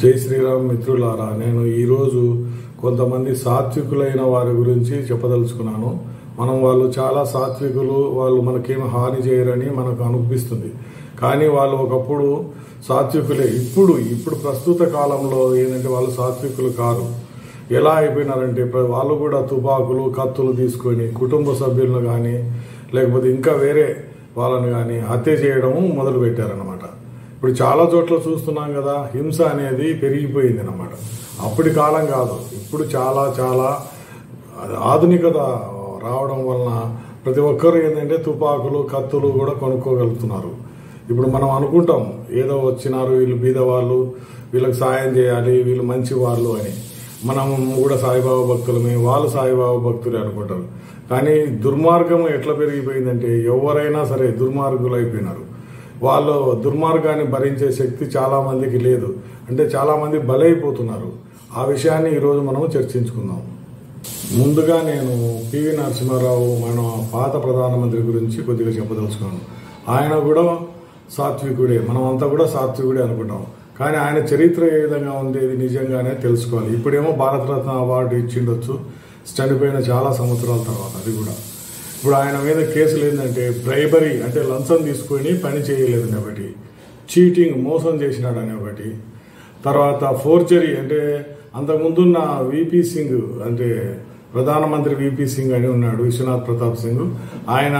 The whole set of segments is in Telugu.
జై శ్రీరామ్ మిత్రులారా, నేను ఈరోజు కొంతమంది సాత్వికులైన వారి గురించి చెప్పదలుచుకున్నాను. వాళ్ళు చాలా సాత్వికులు, వాళ్ళు మనకేమి హాని చేయరని మనకు అనిపిస్తుంది. కానీ వాళ్ళు ఒకప్పుడు సాత్వికులే. ఇప్పుడు ప్రస్తుత కాలంలో ఏంటంటే వాళ్ళు సాత్వికులు కారు. ఎలా అయిపోయినారంటే వాళ్ళు కూడా తుపాకులు, కత్తులు తీసుకొని కుటుంబ సభ్యులను కానీ లేకపోతే ఇంకా వేరే వాళ్ళని కానీ హత్య చేయడము మొదలు పెట్టారనమాట. ఇప్పుడు చాలా చోట్ల చూస్తున్నాం కదా, హింస అనేది పెరిగిపోయింది అన్నమాట. అప్పటి కాలం కాదు, ఇప్పుడు చాలా చాలా ఆధునికత రావడం వలన ప్రతి ఒక్కరు ఏంటంటే తుపాకులు, కత్తులు కూడా కొనుక్కోగలుగుతున్నారు. ఇప్పుడు మనం అనుకుంటాం ఏదో వచ్చినారు వీళ్ళు బీదవాళ్ళు, వీళ్ళకి సాయం చేయాలి, వీళ్ళు మంచి వాళ్ళు అని. మనం కూడా సాయిబాబా భక్తులమే, వాళ్ళు సాయిబాబా భక్తులే అనుకుంటారు. కానీ దుర్మార్గం ఎట్లా పెరిగిపోయిందంటే ఎవరైనా సరే దుర్మార్గులు అయిపోయినారు. వాళ్ళు దుర్మార్గాన్ని భరించే శక్తి చాలా మందికి లేదు. అంటే చాలా మంది బలైపోతున్నారు. ఆ విషయాన్ని ఈరోజు మనం చర్చించుకుందాం. ముందుగా నేను పివి నరసింహారావు, మన పాత ప్రధానమంత్రి గురించి కొద్దిగా చెప్పదలుచుకున్నాను. ఆయన కూడా సాత్వికుడే, మనమంతా కూడా సాత్వికుడే అనుకుంటాం. కానీ ఆయన చరిత్ర ఏ విధంగా ఉండేది నిజంగానే తెలుసుకోవాలి. ఇప్పుడేమో భారతరత్న అవార్డు ఇచ్చిండొచ్చు చనిపోయిన చాలా సంవత్సరాల తర్వాత. అది కూడా ఇప్పుడు ఆయన మీద కేసులు ఏంటంటే బ్రైబరీ, అంటే లంచం తీసుకొని పని చేయలేదని ఒకటి, చీటింగ్, మోసం చేసినాడని ఒకటి, తర్వాత ఫోర్జరీ, అంటే అంతకుముందున్న విపి సింగ్, అంటే ప్రధానమంత్రి విపి సింగ్ అని ఉన్నాడు, విశ్వనాథ్ ప్రతాప్ సింగ్. ఆయన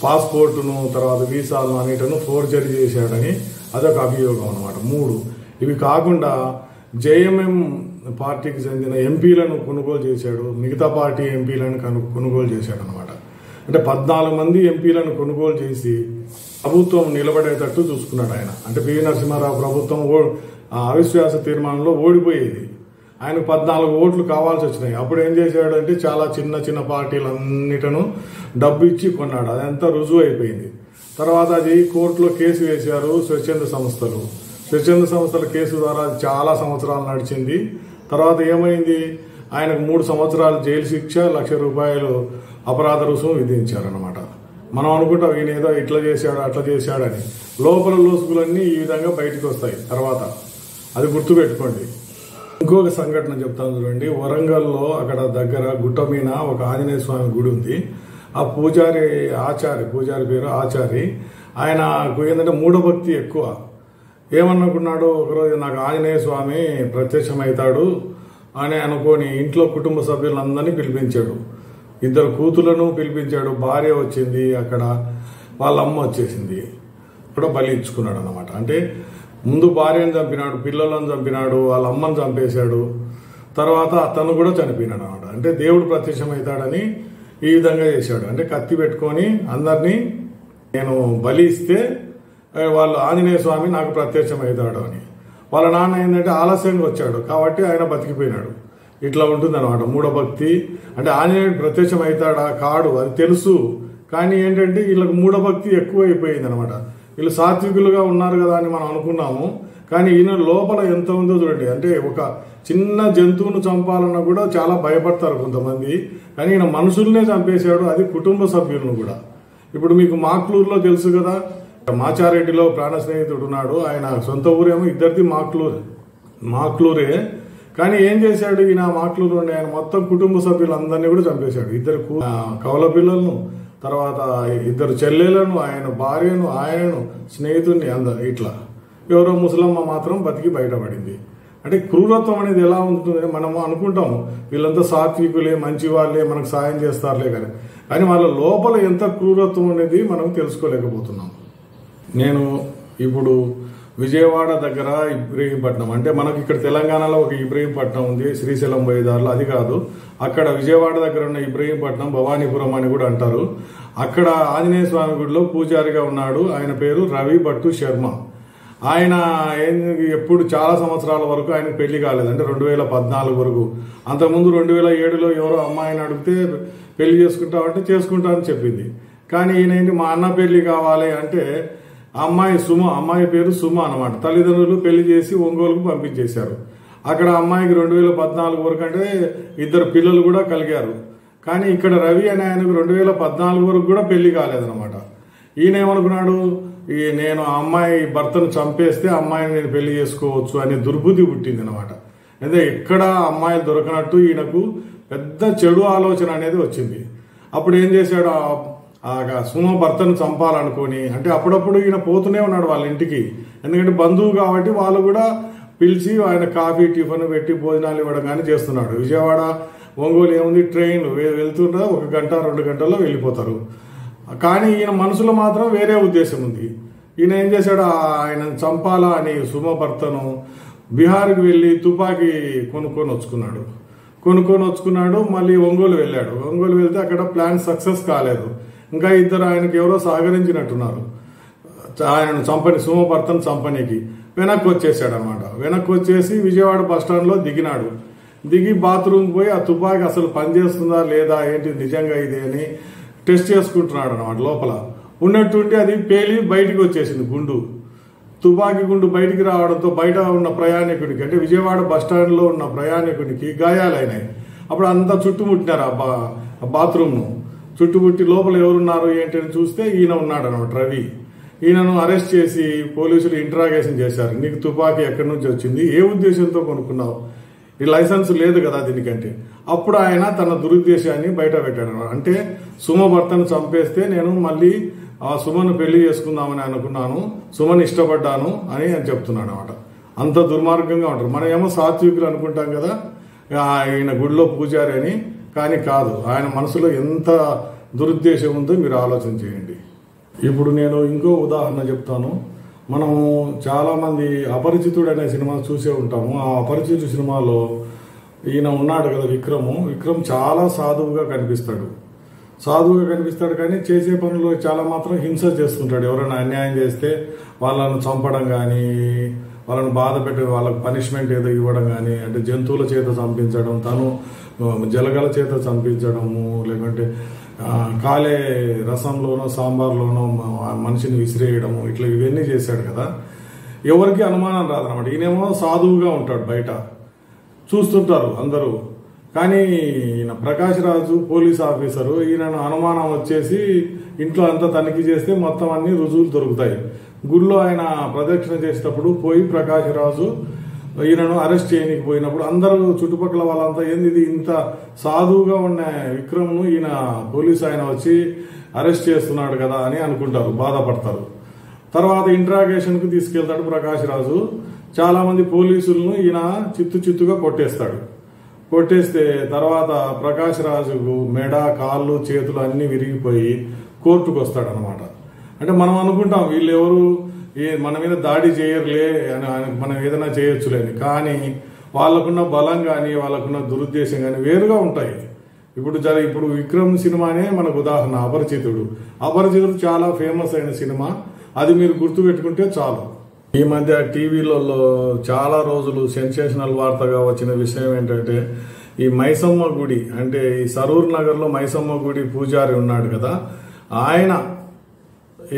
పాస్పోర్టును తర్వాత వీసాలను అన్నిటను ఫోర్జరీ చేశాడని అదొక అభియోగం అనమాట. 3 ఇవి కాకుండా జేఎంఎం పార్టీకి చెందిన ఎంపీలను కొనుగోలు చేశాడు, మిగతా పార్టీ ఎంపీలను కొనుగోలు చేశాడు అనమాట. అంటే 14 మంది ఎంపీలను కొనుగోలు చేసి ప్రభుత్వం నిలబడేటట్టు చూసుకున్నాడు ఆయన. అంటే పివి నరసింహారావు ప్రభుత్వం అవిశ్వాస తీర్మానంలో ఓడిపోయేది. ఆయనకు 14 ఓట్లు కావాల్సి వచ్చినాయి. అప్పుడు ఏం చేశాడు అంటే చాలా చిన్న చిన్న పార్టీలన్నిటను డబ్బు ఇచ్చి కొన్నాడు. అదంతా రుజువు అయిపోయింది. తర్వాత అది కోర్టులో కేసు వేశారు స్వచ్ఛంద సంస్థలు. స్వచ్ఛంద సంస్థల కేసు ద్వారా చాలా సంవత్సరాలు నడిచింది. తర్వాత ఏమైంది, ఆయనకు 3 సంవత్సరాలు జైలు శిక్ష, ₹1,00,000 అపరాధ రుసుము విధించారనమాట. మనం అనుకుంటాం ఈయన ఏదో ఇట్లా చేశాడు అట్లా చేశాడని. లోపల లోసుకులన్నీ ఈ విధంగా బయటకు వస్తాయి తర్వాత. అది గుర్తుపెట్టుకోండి. ఇంకొక సంఘటన చెప్తాను చూడండి. వరంగల్లో అక్కడ దగ్గర గుట్ట మీద ఒక ఆంజనేయ స్వామి గుడి ఉంది. ఆ పూజారి పేరు ఆచారి. ఆయనకు ఏంటంటే మూఢభక్తి ఎక్కువ. ఏమనుకున్నాడు, ఒకరోజు నాకు ఆంజనేయ స్వామి ప్రత్యక్షమవుతాడు అని అనుకొని ఇంట్లో కుటుంబ సభ్యులందరినీ పిలిపించాడు. 2 కూతులను పిలిపించాడు, భార్య వచ్చింది, అక్కడ వాళ్ళ అమ్మ వచ్చేసింది. కూడా బలి ఇచ్చుకున్నాడు అనమాట. అంటే ముందు భార్యను చంపినాడు, పిల్లలను చంపినాడు, వాళ్ళ అమ్మను చంపేశాడు, తర్వాత అతను కూడా చనిపోయినాడు అనమాట. అంటే దేవుడు ప్రత్యక్షమవుతాడని ఈ విధంగా చేశాడు. అంటే కత్తి పెట్టుకొని అందరినీ నేను బలి ఇస్తే వాళ్ళు ఆంజనేయ స్వామి నాకు ప్రత్యక్షమవుతాడు అని. వాళ్ళ నాన్న ఏంటంటే ఆలస్యంగా వచ్చాడు కాబట్టి ఆయన బతికిపోయినాడు. ఇట్లా ఉంటుంది అనమాట మూఢభక్తి. అంటే ఆంజనేయుడు ప్రత్యక్షం అవుతాడా కాడు అది తెలుసు, కానీ ఏంటంటే వీళ్ళకి మూఢభక్తి ఎక్కువ అయిపోయింది అనమాట. వీళ్ళు సాత్వికులుగా ఉన్నారు కదా అని మనం అనుకున్నాము, కానీ ఈయన లోపల ఎంత ఉందో చూడండి. అంటే ఒక చిన్న జంతువును చంపాలన్నా కూడా చాలా భయపడతారు కొంతమంది, కానీ ఈయన మనుషుల్నే చంపేశాడు, అది కుటుంబ సభ్యులను కూడా. ఇప్పుడు మీకు మాక్లూరులో తెలుసు కదా, మాచారెడ్డిలో ప్రాణ స్నేహితుడు ఉన్నాడు. ఆయన సొంత ఊరేమో ఇద్దరిది మాక్లూరే. కానీ ఏం చేశాడు ఈయన మాక్లూరు ఉండి ఆయన మొత్తం కుటుంబ సభ్యులందరినీ కూడా చంపేశాడు. 2 కవల పిల్లలను, తర్వాత 2 చెల్లెలను, ఆయన భార్యను, ఆయనను, స్నేహితుడిని, అందరు ఇట్లా. ఎవరో ముసలమ్మ మాత్రం బతికి బయటపడింది. అంటే క్రూరత్వం అనేది ఎలా ఉంటుంది, మనము అనుకుంటాము వీళ్ళంతా సాత్వికులే, మంచి వాళ్ళే, మనకు సాయం చేస్తారులే కానీ వాళ్ళ లోపల ఎంత క్రూరత్వం అనేది మనం తెలుసుకోలేకపోతున్నాం. నేను ఇప్పుడు విజయవాడ దగ్గర ఇబ్రహీంపట్నం, అంటే మనకి ఇక్కడ తెలంగాణలో ఒక ఇబ్రహీంపట్నం ఉంది శ్రీశైలం పోయేదారులు, అది కాదు, అక్కడ విజయవాడ దగ్గర ఉన్న ఇబ్రహీంపట్నం భవానీపురం అని కూడా అంటారు. అక్కడ ఆంజనేయ స్వామి గుడిలో పూజారిగా ఉన్నాడు. ఆయన పేరు రవి భట్టు శర్మ. ఆయన ఎప్పుడు చాలా సంవత్సరాల వరకు ఆయన పెళ్లి కాలేదు, అంటే 2014 వరకు. అంతకుముందు 2007లో ఎవరో అమ్మాయిని అడిగితే పెళ్లి చేసుకుంటామంటే చేసుకుంటా అని చెప్పింది. కానీ ఈయన ఏంటి, మా అన్న పెళ్లి కావాలి అంటే అమ్మాయి పేరు సుమ అనమాట. తల్లిదండ్రులు పెళ్లి చేసి ఒంగోలుకు పంపించేశారు. అక్కడ అమ్మాయికి 2014 వరకు అంటే 2 పిల్లలు కూడా కలిగారు. కానీ ఇక్కడ రవి అనే ఆయనకు 2014 వరకు కూడా పెళ్లి కాలేదనమాట. ఈయన ఏమనుకున్నాడు, నేను ఆ అమ్మాయి భర్తను చంపేస్తే అమ్మాయిని నేను పెళ్లి చేసుకోవచ్చు అనే దుర్బుద్ధి పుట్టింది అనమాట. అయితే ఎక్కడ అమ్మాయిలు దొరకనట్టు ఈయనకు పెద్ద చెడు ఆలోచన అనేది వచ్చింది. అప్పుడు ఏం చేశాడు, ఆ సుమ భర్తను చంపాలనుకొని, అంటే అప్పుడప్పుడు ఈయన పోతూనే ఉన్నాడు వాళ్ళ ఇంటికి, ఎందుకంటే బంధువు కాబట్టి వాళ్ళు కూడా పిలిచి ఆయన కాఫీ టిఫిన్ పెట్టి భోజనాలు ఇవ్వడం కానీ చేస్తున్నాడు. విజయవాడ ఒంగోలు ఏముంది, ట్రైన్ వెళ్తుంటే 1 గంట 2 గంటల్లో వెళ్ళిపోతారు. కానీ ఈయన మనసులో మాత్రం వేరే ఉద్దేశం ఉంది. ఈయన ఏం చేశాడు, ఆయన చంపాలా అని సుమ భర్తను బీహార్కి వెళ్ళి తుపాకీ కొనుక్కొని వచ్చుకున్నాడు. మళ్ళీ ఒంగోలు వెళ్ళాడు. ఒంగోలు వెళ్తే అక్కడ ప్లాన్ సక్సెస్ కాలేదు. ఇంకా ఇద్దరు ఆయనకి ఎవరో సహకరించినట్టున్నారు ఆయనను సుమ భర్తను చంపనీకి. వెనక్కి వచ్చేసాడు అనమాట. వెనక్కి వచ్చేసి విజయవాడ బస్టాండ్లో దిగి బాత్రూమ్కి పోయి ఆ తుపాకీ అసలు పనిచేస్తుందా లేదా, ఏంటి నిజంగా ఇది అని టెస్ట్ చేసుకుంటున్నాడు అనమాట. లోపల ఉన్నట్టుండి అది పేలి బయటికి వచ్చేసింది తుపాకీ గుండు బయటికి రావడంతో బయట ఉన్న ప్రయాణికుడికి, అంటే విజయవాడ బస్టాండ్లో ఉన్న ప్రయాణికుడికి గాయాలైనాయి. అప్పుడు అంతా చుట్టుముట్టినారు ఆ బాత్రూమ్ను. చుట్టుముట్టి లోపల ఎవరున్నారు ఏంటని చూస్తే ఈయన ఉన్నాడు అనమాట, రవి. ఈయనను అరెస్ట్ చేసి పోలీసులు ఇంట్రాగేషన్ చేశారు. నీకు తుపాకీ ఎక్కడి నుంచి వచ్చింది, ఏ ఉద్దేశంతో కొనుక్కున్నావు, ఈ లైసెన్స్ లేదు కదా దీనికంటే. అప్పుడు ఆయన తన దురుద్దేశాన్ని బయట పెట్టాడు అనమాట. అంటే సుమ భర్తను చంపేస్తే నేను మళ్ళీ ఆ సుమను పెళ్లి చేసుకుందామని అనుకున్నాను, సుమను ఇష్టపడ్డాను అని చెప్తున్నాడు అనమాట. అంత దుర్మార్గంగా ఉంటారు. మనం ఏమో సాత్వికులు అనుకుంటాం కదా, ఆయన గుడిలో పూజారి అని, కానీ కాదు. ఆయన మనసులో ఎంత దురుద్దేశం ఉందో మీరు ఆలోచన చేయండి. ఇప్పుడు నేను ఇంకో ఉదాహరణ చెప్తాను. మనం చాలా మంది అపరిచితుడు అనే సినిమా చూసే ఉంటాము. ఆ అపరిచితుడు సినిమాలో ఈయన ఉన్నాడు కదా, విక్రమ్ చాలా సాధువుగా కనిపిస్తాడు కానీ చేసే పనులు చాలా మాత్రం హింస చేస్తుంటాడు. ఎవరైనా అన్యాయం చేస్తే వాళ్ళను చంపడం కానీ, వాళ్ళని బాధ పెట్టి వాళ్ళకి పనిష్మెంట్ ఏదో ఇవ్వడం కానీ, అంటే జంతువుల చేత చంపించడం, తను జలగల చేత చంపించడము, లేకుంటే కాలే రసంలోనో సాంబార్లోనో మనిషిని విసిరేయడము, ఇట్లా ఇవన్నీ చేశాడు కదా. ఎవరికి అనుమానం రాదనమాట. ఈయనేమో సాధువుగా ఉంటాడు, బయట చూస్తుంటారు అందరూ. కానీ ఈయన ప్రకాష్ రాజు పోలీస్ ఆఫీసరు, ఈయనను అనుమానం వచ్చేసి ఇంట్లో అంతా తనిఖీ చేస్తే మొత్తం అన్ని రుజువులు దొరుకుతాయి. గుడిలో ఆయన ప్రదక్షిణ చేసేటప్పుడు పోయి ప్రకాష్ రాజు ఈయనను అరెస్ట్ చేయడానికి పోయినప్పుడు అందరూ చుట్టుపక్కల వాళ్ళంతా ఏంది ఇది ఇంత సాధువుగా ఉన్న విక్రమ్ను ఈయన పోలీసు ఆయన వచ్చి అరెస్ట్ చేస్తున్నాడు కదా అని అనుకుంటారు, బాధపడతారు. తర్వాత ఇంట్రాగేషన్కు తీసుకెళ్తాడు ప్రకాష్ రాజు. చాలా మంది పోలీసులను ఈయన చిత్తుగా కొట్టేస్తే తర్వాత ప్రకాష్ రాజుకు మెడ, కాళ్ళు, చేతులు అన్ని విరిగిపోయి కోర్టుకు వస్తాడు అనమాట. అంటే మనం అనుకుంటాం వీళ్ళు ఎవరు మన మీద దాడి చేయరులే అని, మనం ఏదైనా చేయొచ్చులే అని. కానీ వాళ్ళకున్న బలం కానీ వాళ్ళకున్న దురుద్దేశం కానీ వేరుగా ఉంటాయి. ఇప్పుడు విక్రమ్ సినిమానే మనకు ఉదాహరణ. అపరిచితుడు చాలా ఫేమస్ అయిన సినిమా. అది మీరు గుర్తుపెట్టుకుంటే చాలు. ఈ మధ్య టీవీలలో చాలా రోజులు సెన్సేషనల్ వార్తగా వచ్చిన విషయం ఏంటంటే, ఈ మైసమ్మ గుడి, అంటే ఈ సరూర్ నగర్లో మైసమ్మ గుడి పూజారి ఉన్నాడు కదా, ఆయన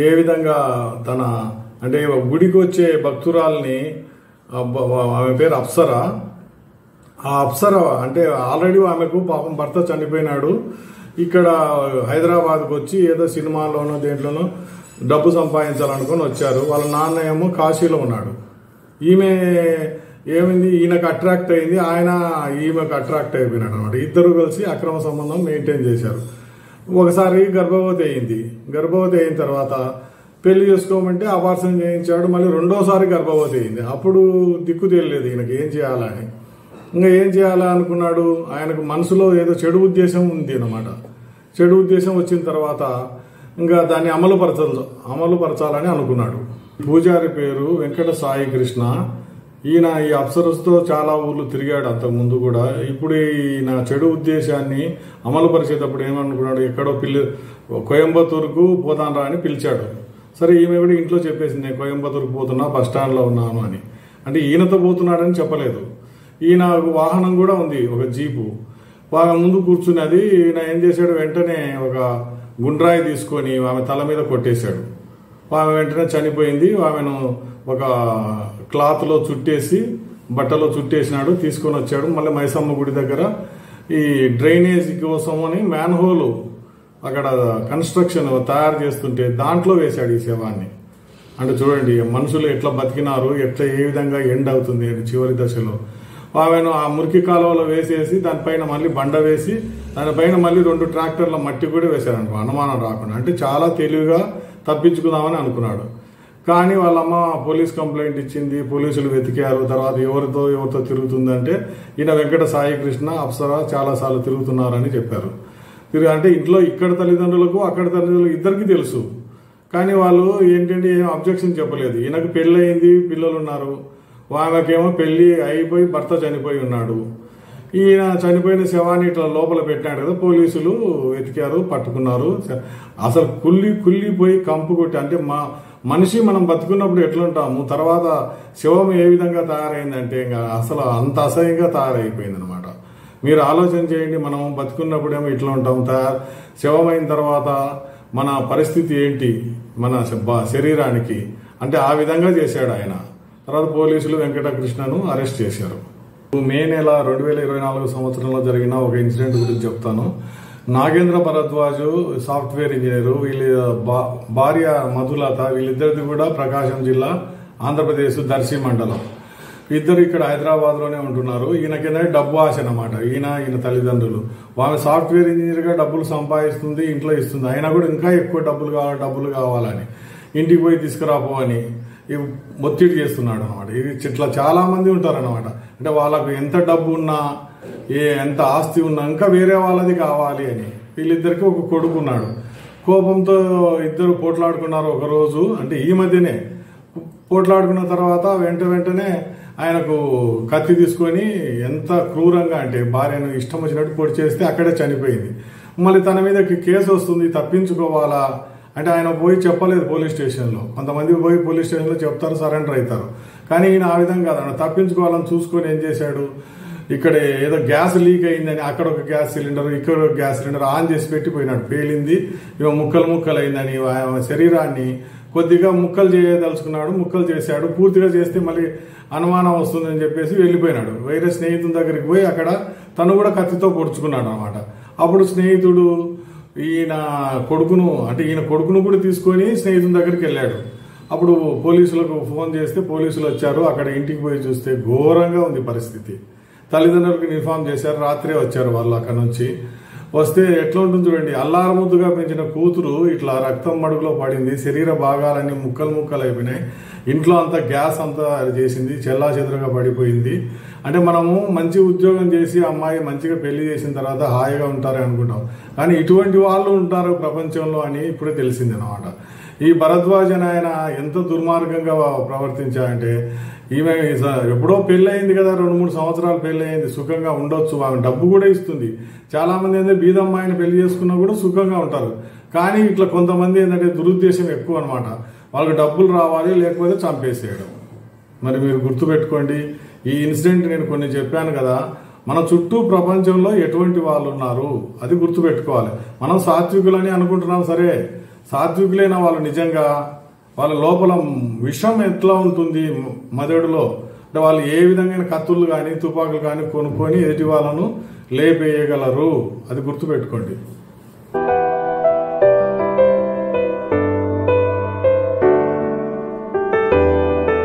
ఏ విధంగా అంటే గుడికి వచ్చే భక్తురాల్ని, ఆమె పేరు అప్సరా, ఆ అప్సర అంటే ఆల్రెడీ ఆమెకు పాపం భర్త చనిపోయినాడు. ఇక్కడ హైదరాబాద్కు వచ్చి ఏదో సినిమాలోనో దేంట్లోనో డబ్బు సంపాదించాలనుకుని వచ్చారు. వాళ్ళ నాన్న ఏమో కాశీలో ఉన్నాడు. ఈమె ఏమైంది, ఈయనకు అట్రాక్ట్ అయింది, ఆయన ఈమెకు అట్రాక్ట్ అయిపోయినాడు అనమాట. ఇద్దరు కలిసి అక్రమ సంబంధం మెయింటైన్ చేశారు. ఒకసారి గర్భవతి అయిన తర్వాత పెళ్లి చేసుకోమంటే అపార్షన్ చేయించాడు. మళ్ళీ రెండోసారి గర్భవతి అయింది. అప్పుడు దిక్కు తెలియలేదు ఈయనకి ఏం చేయాలని. ఇంకా ఏం చేయాలా అనుకున్నాడు. ఆయనకు మనసులో ఏదో చెడు ఉద్దేశం ఉంది అనమాట. చెడు ఉద్దేశం వచ్చిన తర్వాత ఇంకా దాన్ని అమలుపరచాలని అనుకున్నాడు. పూజారి పేరు వెంకట సాయి కృష్ణ. ఈయన ఈ అప్సరస్తో చాలా ఊర్లు తిరిగాడు అంతకుముందు కూడా. ఇప్పుడు ఈయన చెడు ఉద్దేశాన్ని అమలుపరిచేటప్పుడు ఏమనుకున్నాడు, ఎక్కడో కోయంబత్తూరుకు పోతానరా అని పిలిచాడు. సరే, ఈమె కూడా ఇంట్లో చెప్పేసింది, నేను కోయంబత్తూరుకు పోతున్నా, బస్ స్టాండ్లో ఉన్నాను అని. అంటే ఈయనతో పోతున్నాడని చెప్పలేదు. ఈయన వాహనం కూడా ఉంది, ఒక జీపు. బాగా ముందు కూర్చున్నది. ఈయన ఏం చేశాడు, వెంటనే ఒక గుండ్రాయి తీసుకొని ఆమె తల మీద కొట్టేశాడు. ఆమె వెంటనే చనిపోయింది. ఆమెను ఒక క్లాత్లో చుట్టేసి, బట్టలో చుట్టేసినాడు. తీసుకొని వచ్చాడు. మళ్ళీ మైసమ్మ గుడి దగ్గర ఈ డ్రైనేజ్ కోసం అని మ్యాన్హోల్ అక్కడ కన్స్ట్రక్షన్ తయారు చేస్తుంటే దాంట్లో వేశాడు ఈ శవాన్ని. అంటే చూడండి మనుషులు ఎట్లా బతికినారు, ఎట్లా ఏ విధంగా ఎండ్ అవుతుంది అని చివరి దశలో ఆమెను ఆ మురికి కాలువలో వేసేసి దానిపైన మళ్ళీ బండ వేసి దానిపైన మళ్ళీ 2 ట్రాక్టర్ల మట్టి కూడా వేశారనుకో అనుమానం రాకుండా. అంటే చాలా తెలివిగా తప్పించుకుందామని అనుకున్నాడు. కానీ వాళ్ళమ్మ పోలీస్ కంప్లైంట్ ఇచ్చింది, పోలీసులు వెతికారు. తర్వాత ఎవరితో తిరుగుతుందంటే ఈయన వెంకట సాయి కృష్ణ అప్సరా చాలాసార్లు తిరుగుతున్నారని చెప్పారు. అంటే ఇంట్లో ఇక్కడ తల్లిదండ్రులకు అక్కడ తల్లిదండ్రులకు ఇద్దరికి తెలుసు. కానీ వాళ్ళు ఏంటంటే ఏం అబ్జెక్షన్ చెప్పలేదు. ఈయనకు పెళ్ళి అయింది, పిల్లలు ఉన్నారు. ఆమెకేమో పెళ్లి అయిపోయి భర్త చనిపోయి ఉన్నాడు. ఈయన చనిపోయిన శవాన్ని ఇట్లా లోపల పెట్టాడు కదా, పోలీసులు వెతికారు, పట్టుకున్నారు. అసలు కుళ్ళిపోయి కంపు కొట్టి, అంటే మనిషి మనం బతుకున్నప్పుడు ఎట్లుంటాము, తర్వాత శవం ఏ విధంగా తయారైందంటే ఇంకా అసలు అంత అసహ్యంగా తయారైపోయింది అనమాట. మీరు ఆలోచన చేయండి, మనం బతుకున్నప్పుడేమో ఇట్లా ఉంటాం, శవం అయిన తర్వాత మన పరిస్థితి ఏంటి మన శరీరానికి, అంటే ఆ విధంగా చేశాడు ఆయన. తర్వాత పోలీసులు వెంకటకృష్ణను అరెస్ట్ చేశారు. మే నెల 2024 సంవత్సరంలో జరిగిన ఒక ఇన్సిడెంట్ గురించి చెప్తాను. నాగేంద్ర భరద్వాజు సాఫ్ట్వేర్ ఇంజనీరు, వీళ్ళ భార్య మధులత, వీళ్ళిద్దరిది కూడా ప్రకాశం జిల్లా, ఆంధ్రప్రదేశ్ దర్శి మండలం. ఇద్దరు ఇక్కడ హైదరాబాద్ లోనే ఉంటున్నారు. ఈయనకింద డబ్బు ఆశ అనమాట. ఈయన తల్లిదండ్రులు. ఆమె సాఫ్ట్వేర్ ఇంజనీర్ గా డబ్బులు సంపాదిస్తుంది, ఇంట్లో ఇస్తుంది. అయినా కూడా ఇంకా ఎక్కువ డబ్బులు కావాలని ఇంటికి పోయి తీసుకురాపో అని ఒత్తిడి చేస్తున్నాడు అనమాట. ఇది ఇట్లా చాలా మంది ఉంటారనమాట. అంటే వాళ్ళకు ఎంత డబ్బు ఉన్నా, ఎంత ఆస్తి ఉన్నా ఇంకా వేరే వాళ్ళది కావాలి అని. వీళ్ళిద్దరికి ఒక కొడుకున్నాడు. కోపంతో ఇద్దరు పోట్లాడుకున్నారు ఒకరోజు. అంటే ఈ మధ్యనే పోట్లాడుకున్న తర్వాత వెంటనే ఆయనకు కత్తి తీసుకొని ఎంత క్రూరంగా, అంటే భార్యను ఇష్టం వచ్చినట్టు పొడి చేస్తే అక్కడే చనిపోయింది. మళ్ళీ తన మీద కేసు వస్తుంది, తప్పించుకోవాలా అంటే ఆయన పోయి చెప్పలేదు పోలీస్ స్టేషన్లో. కొంతమంది పోయి పోలీస్ స్టేషన్లో చెప్తారు, సరెండర్ అవుతారు. కానీ ఈయన ఆ విధంగా కాదు, తప్పించుకోవాలని చూసుకొని ఏం చేశాడు, ఇక్కడ ఏదో గ్యాస్ లీక్ అయిందని అక్కడ ఒక గ్యాస్ సిలిండర్, ఇక్కడ ఒక గ్యాస్ సిలిండర్ ఆన్ చేసి పెట్టిపోయినాడు. పేలింది, ఇవ ముక్కలు అయిందని శరీరాన్ని కొద్దిగా ముక్కలు చేయదలుచుకున్నాడు. ముక్కలు చేశాడు. పూర్తిగా చేస్తే మళ్ళీ అనుమానం వస్తుందని చెప్పేసి వెళ్ళిపోయినాడు. వేరే స్నేహితుని దగ్గరికి పోయి అక్కడ తను కూడా కత్తితో పొడుచుకున్నాడు అనమాట. అప్పుడు స్నేహితుడు ఈయన కొడుకును కూడా తీసుకొని స్నేహితుని దగ్గరికి వెళ్ళాడు. అప్పుడు పోలీసులకు ఫోన్ చేస్తే పోలీసులు వచ్చారు. అక్కడ ఇంటికి పోయి చూస్తే ఘోరంగా ఉంది పరిస్థితి. తల్లిదండ్రులకు ఇన్ఫార్మ్ చేశారు. రాత్రే వచ్చారు వాళ్ళు. అక్కడ నుంచి వస్తే ఎట్లా ఉంటుంది చూడండి, అల్లారముద్దుగా పెంచిన కూతురు ఇట్లా రక్తం మడుగులో పడింది. శరీర భాగాలన్నీ ముక్కలు అయిపోయినాయి. ఇంట్లో అంతా గ్యాస్ అంతా చేసింది, చెల్లాచెదురుగా పడిపోయింది. అంటే మనము మంచి ఉద్యోగం చేసి అమ్మాయి మంచిగా పెళ్లి చేసిన తర్వాత హాయిగా ఉంటారని అనుకుంటాం. కానీ ఇటువంటి వాళ్ళు ఉంటారు ప్రపంచంలో అని ఇప్పుడే తెలిసింది అనమాట. ఈ భరద్వాజ్ అని ఆయన ఎంత దుర్మార్గంగా ప్రవర్తించారంటే, ఈమె ఎప్పుడో పెళ్ళయింది కదా, 2-3 సంవత్సరాలు పెళ్ళయింది, సుఖంగా ఉండొచ్చు, ఆమె డబ్బు కూడా ఇస్తుంది. చాలా మంది ఏంటంటే బీదమ్మాయిని పెళ్లి చేసుకున్నా కూడా సుఖంగా ఉంటారు. కానీ ఇట్లా కొంతమంది ఏంటంటే దురుద్దేశం ఎక్కువ అనమాట. వాళ్ళకి డబ్బులు రావాలి, లేకపోతే చంపేసేయడం. మరి మీరు గుర్తుపెట్టుకోండి, ఈ ఇన్సిడెంట్ నేను కొన్ని చెప్పాను కదా, మన చుట్టూ ప్రపంచంలో ఎటువంటి వాళ్ళు ఉన్నారు అది గుర్తుపెట్టుకోవాలి. మనం సాత్వికులని అనుకుంటున్నాం, సరే, సాత్వికులైన వాళ్ళు నిజంగా వాళ్ళ లోపల విషం ఎట్లా ఉంటుంది మెదడులో, అంటే వాళ్ళు ఏ విధంగా కత్తులు కానీ తుపాకులు కానీ కొనుక్కొని ఎదుటి వాళ్ళను లేపేయగలరు, అది గుర్తుపెట్టుకోండి.